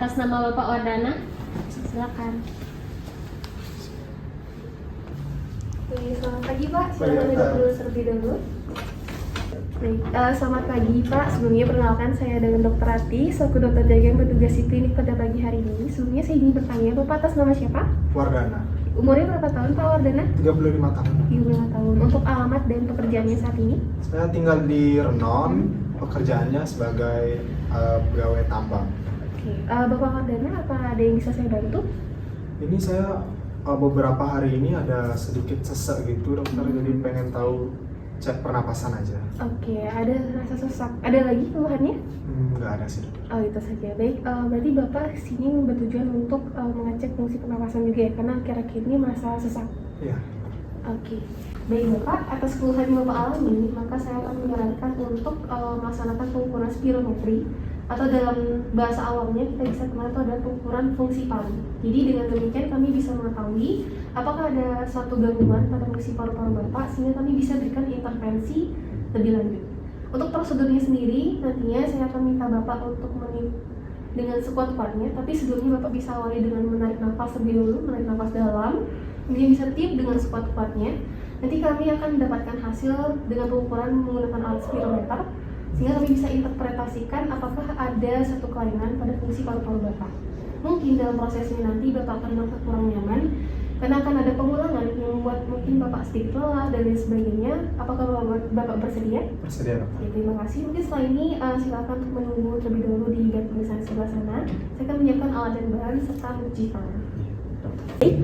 Atas nama Bapak Wardana, silakan. Selamat pagi Pak, silakan duduk dulu terlebih dahulu. Baik, selamat pagi Pak. Sebelumnya perkenalkan saya dengan Dr. Ati, selaku dokter jaga yang bertugas di klinik pada pagi hari ini. Sebelumnya saya ingin bertanya, Bapak atas nama siapa? Wardana. Umurnya berapa tahun Pak Wardana? 35 tahun. 35 tahun. Untuk alamat dan pekerjaannya saat ini? Saya tinggal di Renon, pekerjaannya sebagai pegawai tambang. Oke, Bapak Wardana apa ada yang bisa saya bantu? Ini saya beberapa hari ini ada sedikit sesek gitu dokter, jadi pengen tahu cek pernapasan aja. Oke, ada rasa sesak. Ada lagi keluhannya? Nggak ada sih dokter. Oh itu saja. Baik, berarti Bapak sini bertujuan untuk mengecek fungsi pernapasan juga ya, karena akhir-akhir ini merasa sesak. Iya. Oke. Baik Bapak, atas keluhan yang Bapak alami, maka saya akan menyarankan untuk melaksanakan pengukuran spirometri, atau dalam bahasa awamnya kita bisa kenal itu adalah pengukuran fungsi paru. Jadi dengan demikian kami bisa mengetahui apakah ada suatu gangguan pada fungsi paru-paru Bapak, sehingga kami bisa berikan intervensi lebih lanjut. Untuk prosedurnya sendiri, nantinya saya akan minta Bapak untuk meniup dengan sekuat-kuatnya, tapi sebelumnya Bapak bisa awali dengan menarik nafas lebih dulu, menarik nafas dalam, kemudian bisa tiup dengan sekuat-kuatnya. Nanti kami akan mendapatkan hasil dengan pengukuran menggunakan alat spirometer, sehingga kami bisa interpretasikan apakah ada satu kelainan pada fungsi paru-paru Bapak. Mungkin dalam prosesnya nanti Bapak akan merasa kurang nyaman, karena akan ada pengulangan yang membuat mungkin Bapak sedikit lelah dan lain sebagainya. Apakah Bapak bersedia? Bersedia dokter. Ya, terima kasih. Mungkin setelah ini silakan untuk menunggu terlebih dahulu di bed pemeriksaan sebelah sana. Saya akan menyiapkan alat dan bahan serta uji tangan. Baik,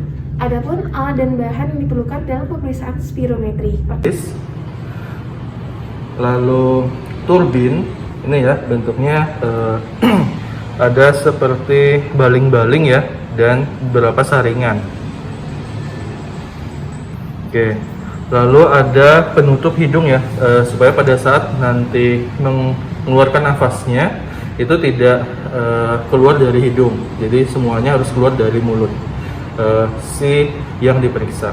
adapun alat dan bahan yang diperlukan dalam pemeriksaan spirometri. Lalu turbin ini ya bentuknya ada seperti baling-baling ya, dan beberapa saringan. Oke, lalu ada penutup hidung ya, supaya pada saat nanti mengeluarkan nafasnya itu tidak keluar dari hidung, jadi semuanya harus keluar dari mulut si yang diperiksa.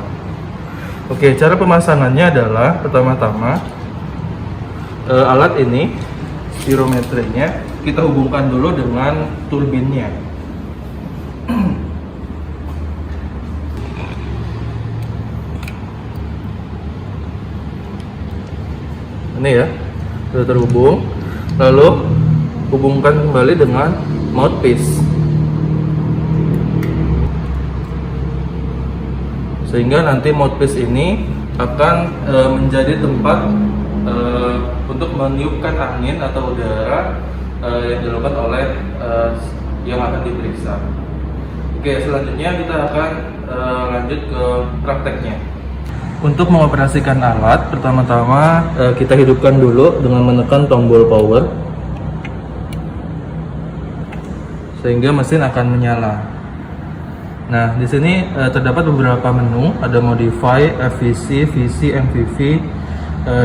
Oke, cara pemasangannya adalah pertama-tama alat ini, spirometrinya, kita hubungkan dulu dengan turbinnya. Ini ya, sudah terhubung. Lalu hubungkan kembali dengan mouthpiece, sehingga nanti mouthpiece ini akan menjadi tempat untuk meniupkan angin atau udara yang dilakukan oleh yang akan diperiksa. Oke, selanjutnya kita akan lanjut ke prakteknya. Untuk mengoperasikan alat, pertama-tama kita hidupkan dulu dengan menekan tombol power, sehingga mesin akan menyala. Nah, di sini terdapat beberapa menu, ada modify, FVC, VC, MVV,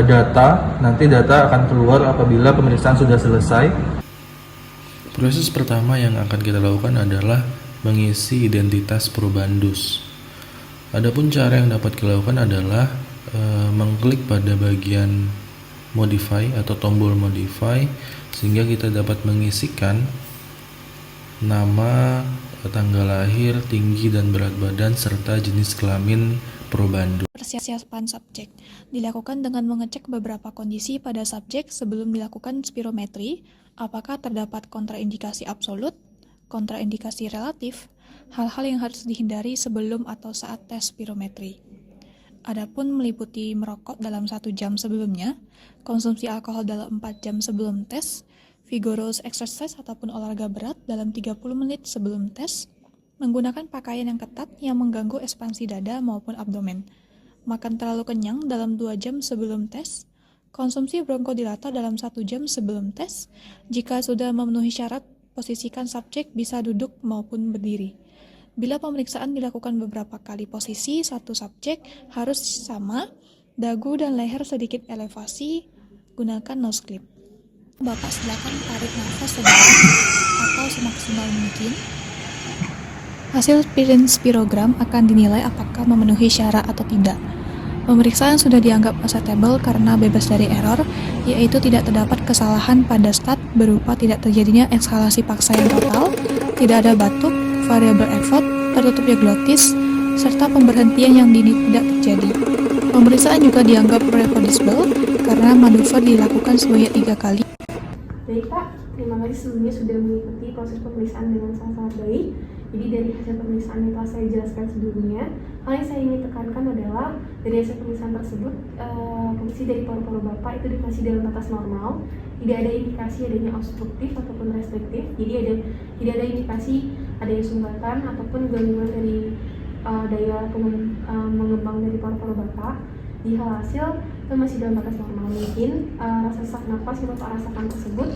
data. Nanti data akan keluar apabila pemeriksaan sudah selesai. Proses pertama yang akan kita lakukan adalah mengisi identitas probandus. Adapun cara yang dapat dilakukan adalah mengklik pada bagian modify atau tombol modify, sehingga kita dapat mengisikan nama, tanggal lahir, tinggi dan berat badan, serta jenis kelamin probandus. Persiapan subjek dilakukan dengan mengecek beberapa kondisi pada subjek sebelum dilakukan spirometri, apakah terdapat kontraindikasi absolut, kontraindikasi relatif, hal-hal yang harus dihindari sebelum atau saat tes spirometri. Adapun meliputi merokok dalam 1 jam sebelumnya, konsumsi alkohol dalam 4 jam sebelum tes, vigorous exercise ataupun olahraga berat dalam 30 menit sebelum tes, menggunakan pakaian yang ketat yang mengganggu ekspansi dada maupun abdomen, makan terlalu kenyang dalam 2 jam sebelum tes, konsumsi bronkodilata dalam 1 jam sebelum tes. Jika sudah memenuhi syarat, posisikan subjek bisa duduk maupun berdiri. Bila pemeriksaan dilakukan beberapa kali posisi, satu subjek harus sama, dagu dan leher sedikit elevasi, gunakan nose clip. Bapak silakan tarik nafas sedalam atau semaksimal mungkin. Hasil spirogram akan dinilai apakah memenuhi syarat atau tidak. Pemeriksaan sudah dianggap acceptable karena bebas dari error, yaitu tidak terdapat kesalahan pada stat berupa tidak terjadinya ekshalasi paksa yang total, tidak ada batuk, variabel effort, tertutupnya glotis, serta pemberhentian yang dini tidak terjadi. Pemeriksaan juga dianggap reproducible karena manuver dilakukan sebanyak 3 kali. Baik Pak, terima kasih sebelumnya sudah mengikuti proses pemeriksaan dengan sangat baik. Jadi dari hasil pemeriksaan yang telah saya jelaskan sebelumnya, hal yang saya ingin tekankan adalah dari hasil pemeriksaan tersebut, fungsi dari paru-paru Bapak itu masih dalam batas normal, tidak ada indikasi adanya obstruktif ataupun restriktif. Jadi tidak ada indikasi adanya sumbatan ataupun gangguan dari daya mengembang dari paru-paru Bapak. Di hasil itu masih dalam batas normal. Mungkin rasa sesak nafas yang Bapak rasakan tersebut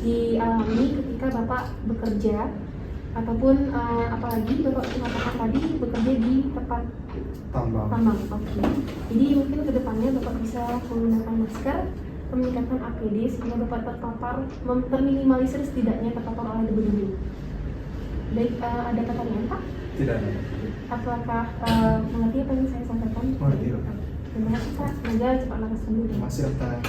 dialami ketika Bapak bekerja ataupun apalagi Bapak mengatakan tadi bekerja di tempat tambang. Oke. Jadi mungkin kedepannya Bapak bisa menggunakan masker, meningkatkan APD sehingga Bapak terminimalisir setidaknya terpapar oleh debu-debu. Baik, ada pertanyaan Pak? Tidak ada. Apakah mengerti apa yang saya sampaikan? Mengerti, Pak. Terima kasih Pak, semoga cepat lekas sembuh. Terima kasih dokter.